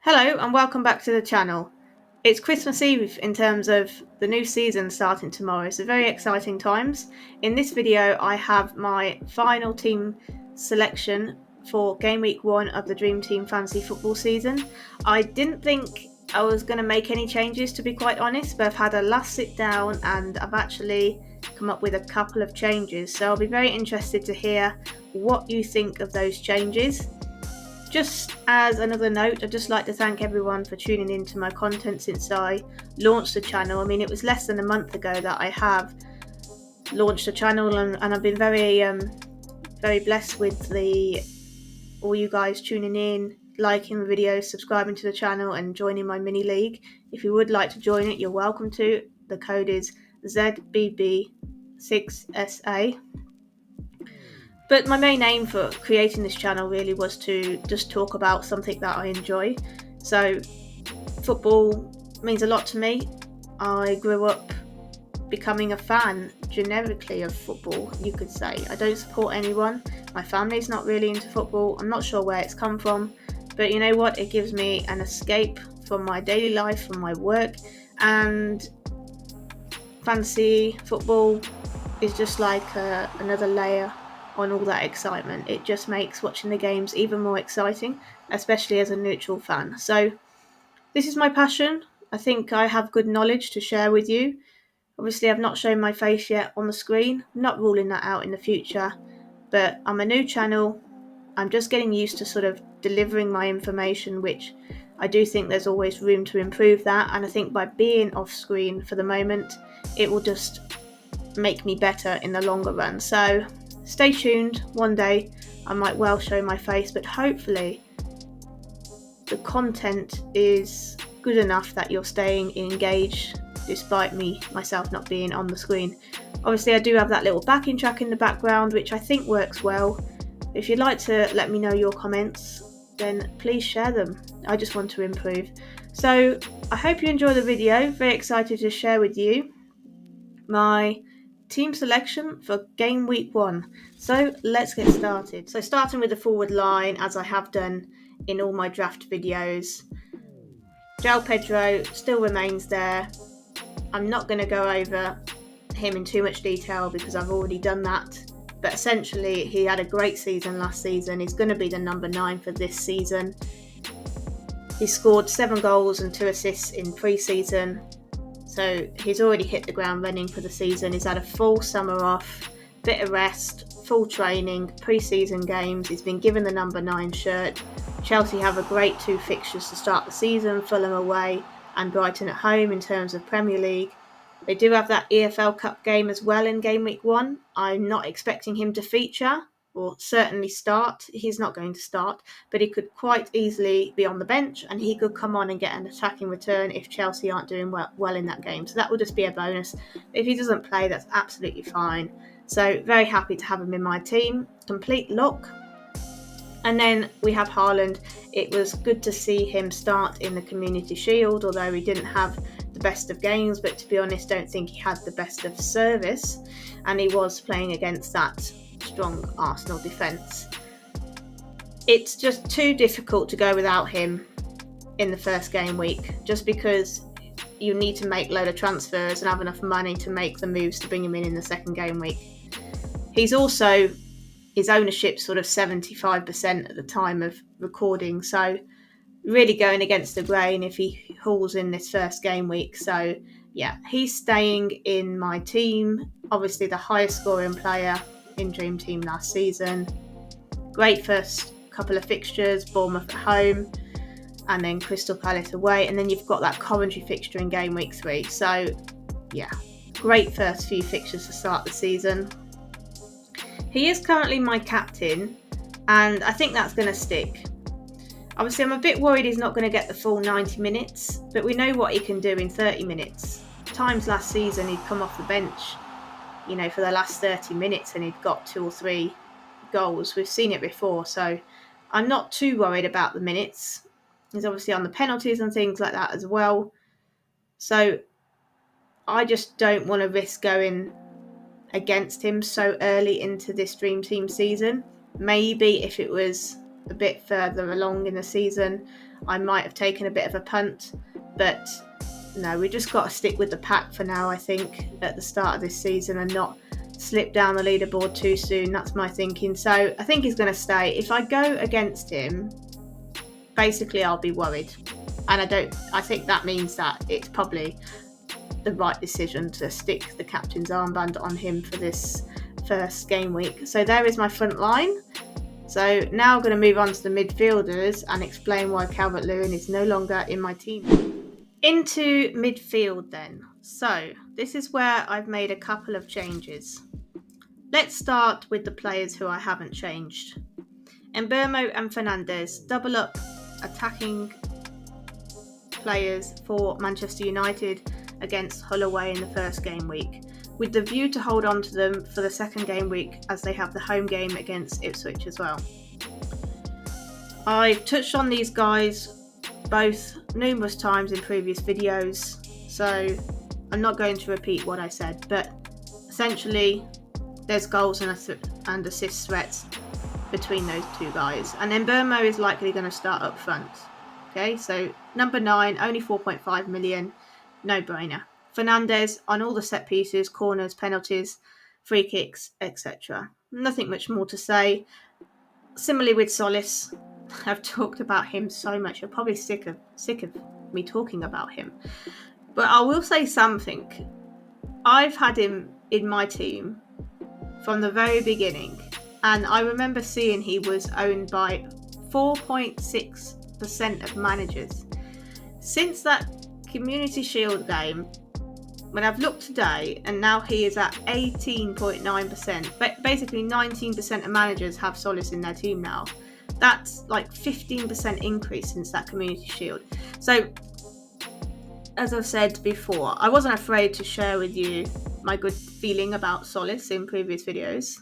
Hello and welcome back to the channel. It's Christmas Eve in terms of the new season starting tomorrow, so very exciting times. In this video I have my final team selection for game week 1 of the Dream Team Fantasy Football season. I didn't think I was going to make any changes, to be quite honest, but I've had a last sit down and I've actually come up with a couple of changes, so I'll be very interested to hear what you think of those changes. Just as another note, I'd just like to thank everyone for tuning in to my content since I launched the channel. I mean, it was less than a month ago that I have launched the channel, and I've been very blessed with all you guys tuning in, liking the videos, subscribing to the channel and joining my mini league. If you would like to join it, you're welcome to. The code is ZBB6SA. But my main aim for creating this channel really was to just talk about something that I enjoy. So football means a lot to me. I grew up becoming a fan generically of football, you could say. I don't support anyone. My family's not really into football. I'm not sure where it's come from, but you know what? It gives me an escape from my daily life, from my work, and fantasy football is just like another layer on all that excitement. It just makes watching the games even more exciting, especially as a neutral fan. So this is my passion. I think I have good knowledge to share with you. Obviously, I've not shown my face yet on the screen. I'm not ruling that out in the future, but I'm a new channel. I'm just getting used to sort of delivering my information, which I do think there's always room to improve that. And I think by being off screen for the moment, it will just make me better in the longer run. So stay tuned. One day I might well show my face, but hopefully the content is good enough that you're staying engaged despite myself not being on the screen. Obviously I do have that little backing track in the background, which I think works well. If you'd like to let me know your comments, then please share them. I just want to improve. So I hope you enjoy the video. Very excited to share with you my team selection for game week 1. So let's get started. So starting with the forward line, as I have done in all my draft videos, João Pedro still remains there. I'm not going to go over him in too much detail because I've already done that, but essentially he had a great season last season. He's going to be the number 9 for this season. He scored 7 goals and 2 assists in pre-season. So he's already hit the ground running for the season. He's had a full summer off, bit of rest, full training, pre-season games. He's been given the number 9 shirt. Chelsea have a great 2 fixtures to start the season, Fulham away and Brighton at home in terms of Premier League. They do have that EFL Cup game as well in game week 1. I'm not expecting him to feature or certainly start. He's not going to start, but he could quite easily be on the bench and he could come on and get an attacking return if Chelsea aren't doing well in that game. So that will just be a bonus. If he doesn't play, that's absolutely fine. So very happy to have him in my team. Complete lock. And then we have Haaland. It was good to see him start in the Community Shield, although he didn't have the best of games, but to be honest, don't think he had the best of service, and he was playing against that strong Arsenal defence. It's just too difficult to go without him in the first game week, just because you need to make a load of transfers and have enough money to make the moves to bring him in the second game week. He's also, his ownership sort of 75% at the time of recording, so really going against the grain if he hauls in this first game week. So yeah, he's staying in my team. Obviously the highest scoring player in Dream Team last season. Great first couple of fixtures, Bournemouth at home and then Crystal Palace away, and then you've got that Coventry fixture in game week 3. So yeah, great first few fixtures to start the season. He is currently my captain and I think that's going to stick. Obviously I'm a bit worried he's not going to get the full 90 minutes, but we know what he can do in 30 minutes. Times last season he'd come off the bench, for the last 30 minutes and he'd got 2 or 3 goals. We've seen it before, so I'm not too worried about the minutes. He's obviously on the penalties and things like that as well. So I just don't want to risk going against him so early into this Dream Team season. Maybe if it was a bit further along in the season, I might have taken a bit of a punt. But no, we just got to stick with the pack for now, I think, at the start of this season and not slip down the leaderboard too soon. That's my thinking. So I think he's going to stay. If I go against him, basically I'll be worried. And I think that means that it's probably the right decision to stick the captain's armband on him for this first game week. So there is my front line. So now I'm going to move on to the midfielders and explain why Calvert-Lewin is no longer in my team. Into midfield then. So this is where I've made a couple of changes. Let's start with the players who I haven't changed. Mbeumo and Fernandes double up attacking players for Manchester United against Hull away in the first game week, with the view to hold on to them for the second game week as they have the home game against Ipswich as well. I've touched on these guys both numerous times in previous videos, so I'm not going to repeat what I said, but essentially there's goals and assist threats between those two guys, and Mbeumo is likely going to start up front. Okay, so number 9, only 4.5 million, no brainer. Fernandes on all the set pieces, corners, penalties, free kicks, etc. Nothing much more to say. Similarly with Solis, I've talked about him so much, you're probably sick of me talking about him. But I will say something. I've had him in my team from the very beginning, and I remember seeing he was owned by 4.6% of managers. Since that Community Shield game, when I've looked today, and now he is at 18.9%, but basically 19% of managers have Solis in their team now. That's like 15% increase since that Community Shield. So, as I've said before, I wasn't afraid to share with you my good feeling about Solis in previous videos.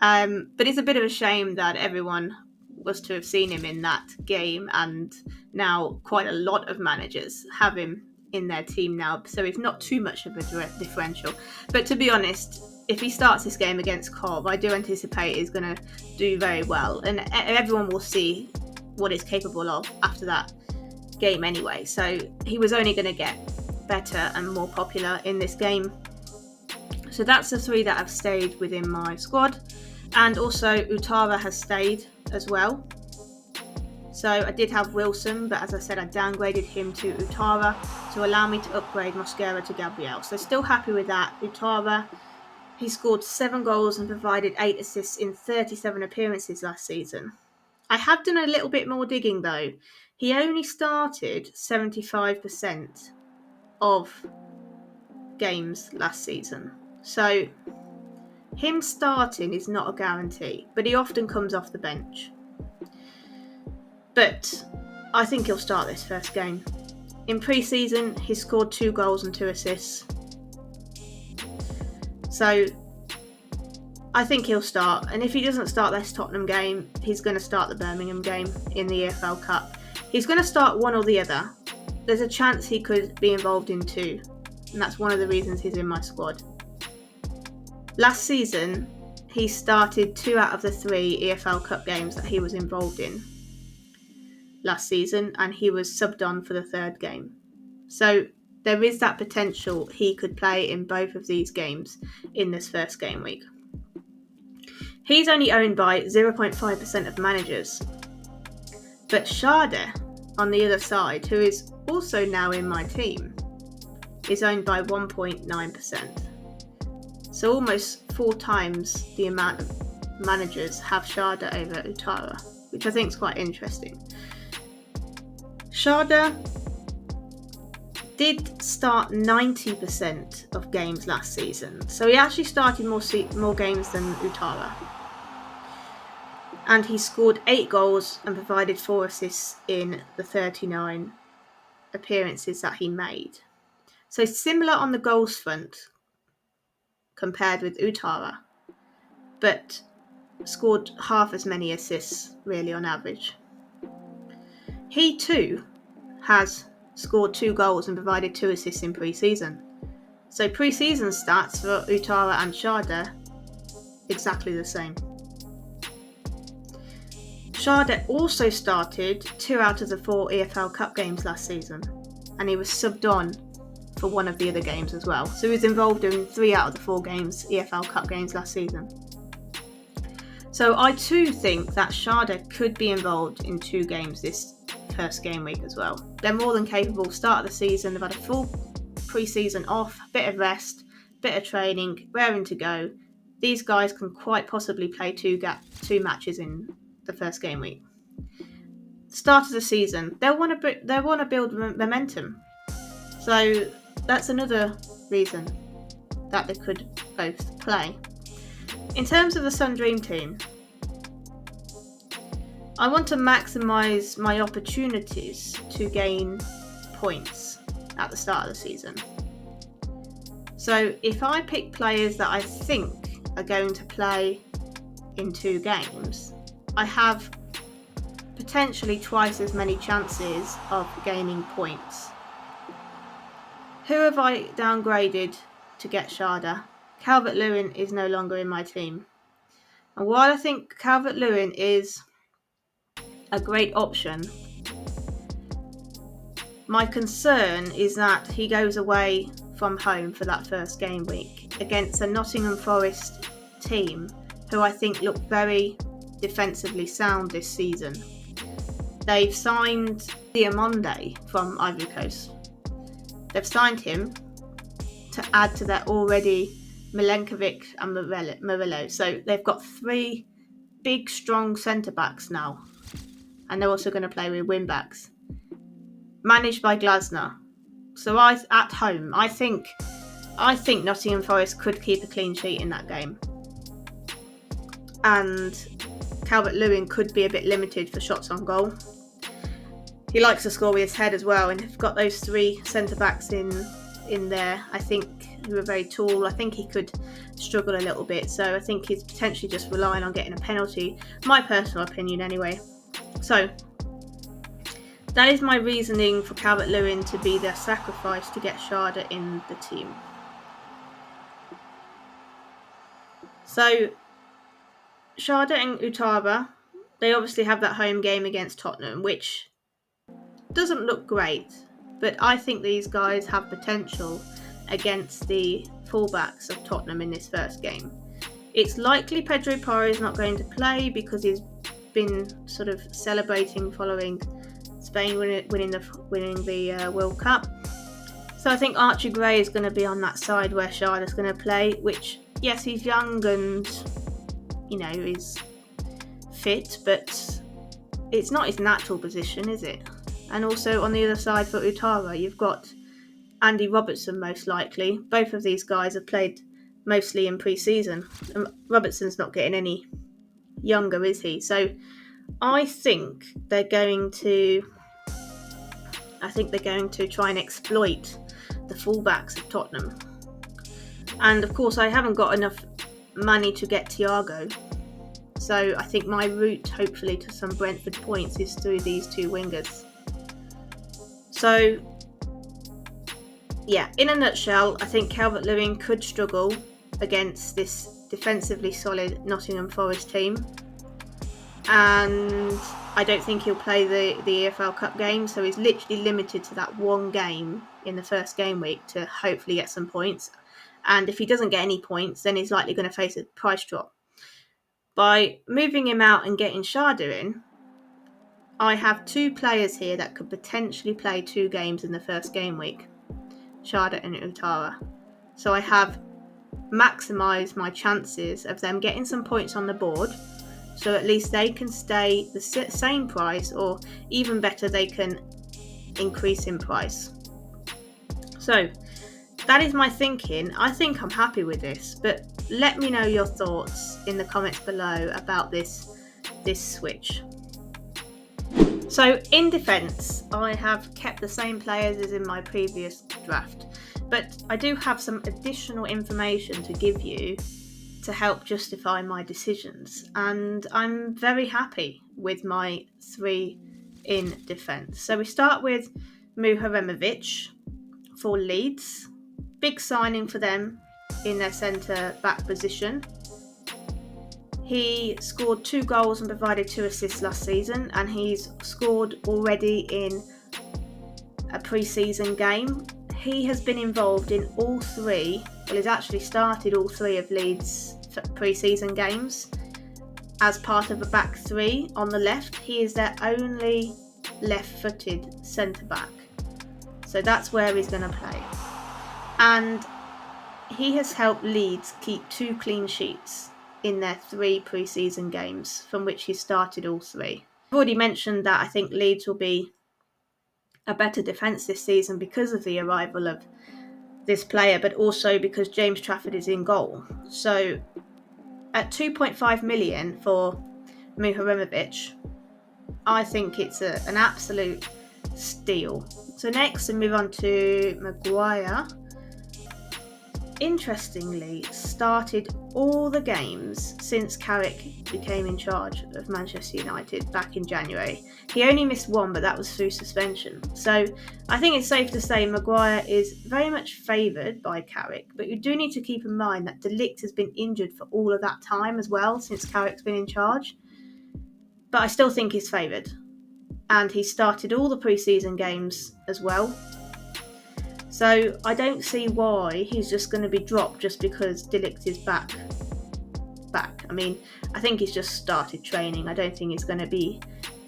But it's a bit of a shame that everyone was to have seen him in that game, and now quite a lot of managers have him in their team now, so it's not too much of a differential. But to be honest, if he starts this game against Cobb, I do anticipate he's going to do very well, and everyone will see what he's capable of after that game anyway. So he was only going to get better and more popular in this game. So that's the 3 that have stayed within my squad, and also Utara has stayed as well. So I did have Wilson, but as I said, I downgraded him to Utara to allow me to upgrade Mosquera to Gabriel. So still happy with that. Utara, he scored 7 goals and provided 8 assists in 37 appearances last season. I have done a little bit more digging though. He only started 75% of games last season. So him starting is not a guarantee, but he often comes off the bench. But I think he'll start this first game. In pre-season, he scored 2 goals and 2 assists. So I think he'll start. And if he doesn't start this Tottenham game, he's going to start the Birmingham game in the EFL Cup. He's going to start one or the other. There's a chance he could be involved in 2. And that's one of the reasons he's in my squad. Last season, he started 2 out of the 3 EFL Cup games that he was involved in last season, and he was subbed on for the 3rd game. So there is that potential he could play in both of these games in this first game week. He's only owned by 0.5% of managers. But Schade, on the other side, who is also now in my team, is owned by 1.9%. So almost 4 times the amount of managers have Schade over Utara, which I think is quite interesting. Schade did start 90% of games last season, so he actually started more games than Utara. And he scored 8 goals and provided 4 assists in the 39 appearances that he made. So similar on the goals front compared with Utara, but scored half as many assists really on average. He too has scored 2 goals and provided 2 assists in pre-season. So pre-season stats for Utara and Schade, exactly the same. Sharda also started 2 out of the 4 EFL Cup games last season, and he was subbed on for one of the other games as well. So he was involved in 3 out of the 4 games, EFL Cup games last season. So I too think that Sharda could be involved in 2 games this first game week as well. They're more than capable. Start of the season, they've had a full pre-season off, bit of rest, bit of training, raring to go. These guys can quite possibly play 2 matches in the first game week. Start of the season, they'll want to build momentum. So that's another reason that they could both play. In terms of the Sun Dream team, I want to maximise my opportunities to gain points at the start of the season. So if I pick players that I think are going to play in 2 games, I have potentially twice as many chances of gaining points. Who have I downgraded to get Sharda? Calvert-Lewin is no longer in my team. And while I think Calvert-Lewin is a great option, my concern is that he goes away from home for that first game week against a Nottingham Forest team who I think look very defensively sound this season. They've signed Diamonde from Ivory Coast. They've signed him to add to their already Milenkovic and Murillo. So they've got 3 big, strong centre-backs now. And they're also going to play with wing-backs. Managed by Glasner. So at home, I think Nottingham Forest could keep a clean sheet in that game. And Calvert-Lewin could be a bit limited for shots on goal. He likes to score with his head as well, and if you've got those 3 centre-backs in there, I think, who are very tall, I think he could struggle a little bit. So I think he's potentially just relying on getting a penalty. My personal opinion anyway. So that is my reasoning for Calvert-Lewin to be their sacrifice to get Sharda in the team. So Sharda and Utara, they obviously have that home game against Tottenham, which doesn't look great, but I think these guys have potential against the fullbacks of Tottenham in this first game. It's likely Pedro Porro is not going to play because he's been sort of celebrating following Spain winning the World Cup. So I think Archie Gray is going to be on that side where Sharda's going to play, which, yes, he's young and, is fit, but it's not his natural position, is it? And also on the other side for Utara, you've got Andy Robertson most likely. Both of these guys have played mostly in pre-season. And Robertson's not getting any younger, is he? So I think they're going to try and exploit the fullbacks of Tottenham. And of course I haven't got enough money to get Thiago. So I think my route hopefully to some Brentford points is through these 2 wingers. So, yeah, in a nutshell, I think Calvert-Lewin could struggle against this defensively solid Nottingham Forest team. And I don't think he'll play the EFL Cup game, so he's literally limited to that 1 game in the first game week to hopefully get some points. And if he doesn't get any points, then he's likely going to face a price drop. By moving him out and getting Sharda in, I have 2 players here that could potentially play 2 games in the first game week, Sharda and Utara. So I have maximised my chances of them getting some points on the board, so at least they can stay the same price, or even better, they can increase in price. So that is my thinking. I think I'm happy with this, but let me know your thoughts in the comments below about this switch. So in defence, I have kept the same players as in my previous draft, but I do have some additional information to give you to help justify my decisions, and I'm very happy with my 3 in defence. So we start with Muharemovic for Leeds. Big signing for them in their centre back position. He scored 2 goals and provided 2 assists last season, and he's scored already in a pre-season game. He has been involved in all 3, well, he's actually started all 3 of Leeds' pre-season games as part of a back 3 on the left. He is their only left-footed centre-back. So that's where he's going to play. And he has helped Leeds keep 2 clean sheets in their 3 pre-season games, from which he started all 3. I've already mentioned that I think Leeds will be a better defence this season because of the arrival of this player, but also because James Trafford is in goal. So at 2.5 million for Muharremovich, I think it's an absolute steal. So next we move on to Maguire. Interestingly, started all the games since Carrick became in charge of Manchester United back in January. He only missed 1, but that was through suspension. So I think it's safe to say Maguire is very much favoured by Carrick, but you do need to keep in mind that De Ligt has been injured for all of that time as well, since Carrick's been in charge. But I still think he's favoured. And he started all the pre-season games as well. So I don't see why he's just going to be dropped just because De Ligt is back. I mean, I think he's just started training. I don't think he's going to be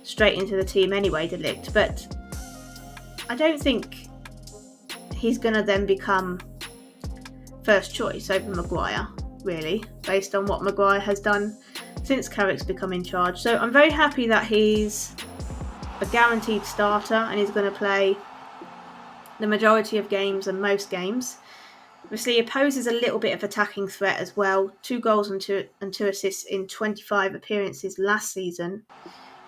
straight into the team anyway, De Ligt. But I don't think he's going to then become first choice over Maguire, really, based on what Maguire has done since Carrick's become in charge. So I'm very happy that he's a guaranteed starter and he's going to play the majority of games and most games. Obviously, he poses a little bit of attacking threat as well. 2 goals and two assists in 25 appearances last season.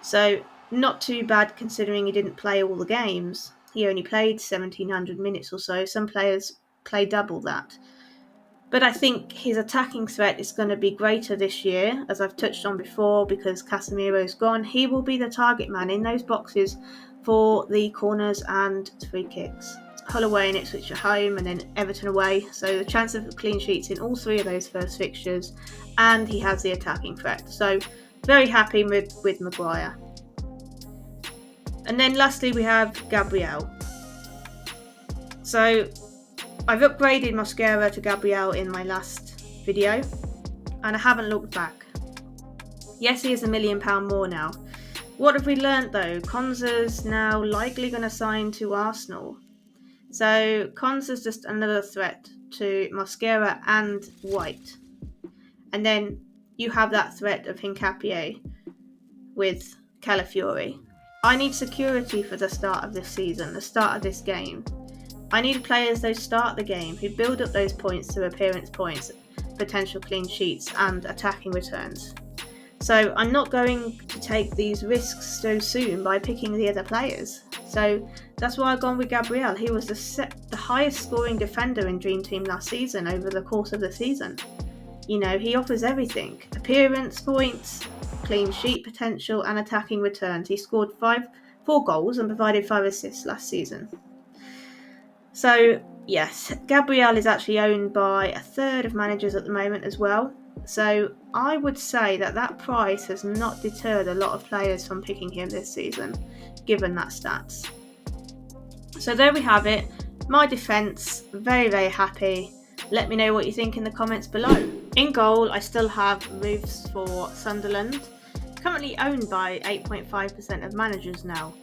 So not too bad considering he didn't play all the games. He only played 1,700 minutes or so. Some players play double that. But I think his attacking threat is going to be greater this year, as I've touched on before, because Casemiro's gone. He will be the target man in those boxes for the corners and free kicks. Hull away and Ipswich at home, and then Everton away. So the chance of clean sheets in all 3 of those first fixtures, and he has the attacking threat. So very happy with Maguire. And then lastly we have Gabriel. So I've upgraded Mosquera to Gabriel in my last video, and I haven't looked back. Yes, he is £1 million more now. What have we learnt though? Konsa's now likely going to sign to Arsenal. So Konsa's just another threat to Mosquera and White. And then you have that threat of Hincapié with Calafiori. I need security for the start of this season, the start of this game. I need players who start the game, who build up those points to appearance points, potential clean sheets and attacking returns. So I'm not going to take these risks so soon by picking the other players. So that's why I've gone with Gabriel. He was the highest scoring defender in Dream Team last season over the course of the season. You know, he offers everything. Appearance points, clean sheet potential and attacking returns. He scored 4 goals and provided 5 assists last season. So yes, Gabriel is actually owned by a third of managers at the moment as well. So I would say that price has not deterred a lot of players from picking him this season, given that stats. So there we have it. My defence, very, very happy. Let me know what you think in the comments below. In goal, I still have moves for Sunderland, currently owned by 8.5% of managers now.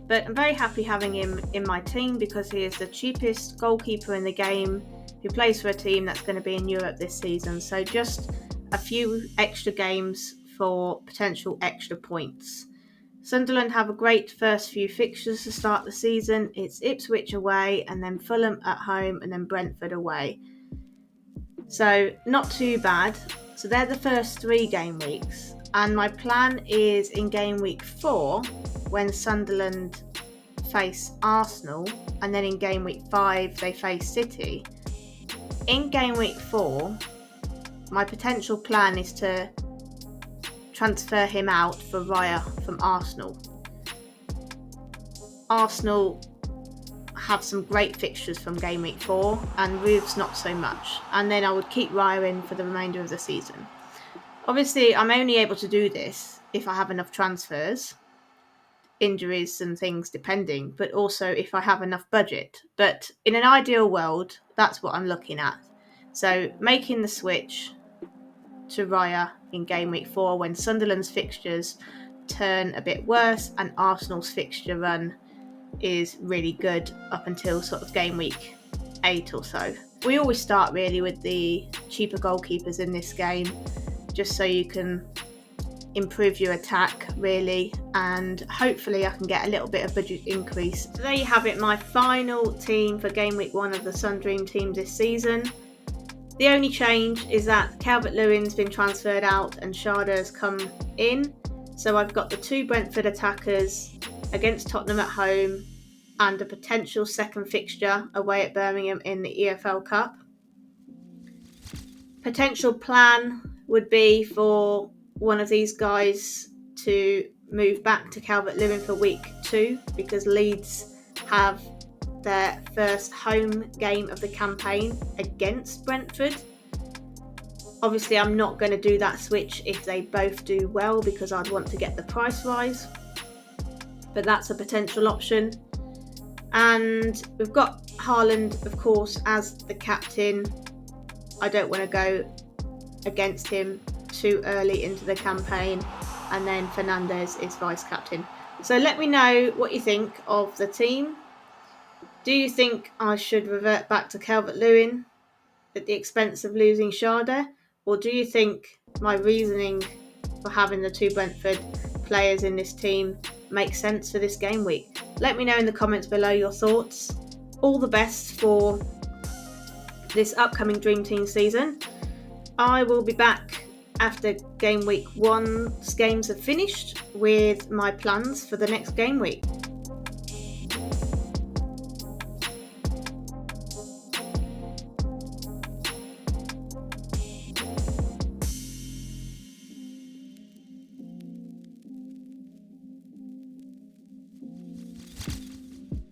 But I'm very happy having him in my team because he is the cheapest goalkeeper in the game who plays for a team that's going to be in Europe this season. So just a few extra games for potential extra points. Sunderland have a great first few fixtures to start the season. It's Ipswich away and then Fulham at home and then Brentford away. So not too bad. So they're the first 3 game weeks. And my plan is in game week 4, when Sunderland face Arsenal, and then in game week 5 they face City. In game week 4, my potential plan is to transfer him out for Raya from Arsenal. Arsenal have some great fixtures from game week 4 and Roof's not so much, and then I would keep Raya in for the remainder of the season. Obviously, I'm only able to do this if I have enough transfers, injuries and things depending, but also if I have enough budget. But in an ideal world, that's what I'm looking at. So making the switch to Raya in game week 4 when Sunderland's fixtures turn a bit worse and Arsenal's fixture run is really good up until sort of game week 8 or so. We always start really with the cheaper goalkeepers in this game, just so you can improve your attack really, and hopefully I can get a little bit of budget increase. So there you have it, my final team for game week 1 of the Sun Dream teams this season. The only change is that Calvert-Lewin's been transferred out and Sharda's come in. So I've got the 2 Brentford attackers against Tottenham at home and a potential second fixture away at Birmingham in the EFL Cup. Potential plan would be for one of these guys to move back to Calvert-Lewin for week 2 because Leeds have their first home game of the campaign against Brentford. Obviously, I'm not going to do that switch if they both do well because I'd want to get the price rise, but that's a potential option. And we've got Haaland, of course, as the captain. I don't want to go against him too early into the campaign, and then Fernandes is vice captain. So let me know what you think of the team. Do you think I should revert back to Calvert-Lewin at the expense of losing Sharda? Or do you think my reasoning for having the 2 Brentford players in this team makes sense for this game week? Let me know in the comments below your thoughts. All the best for this upcoming Dream Team season. I will be back after game week 1's games have finished with my plans for the next game week.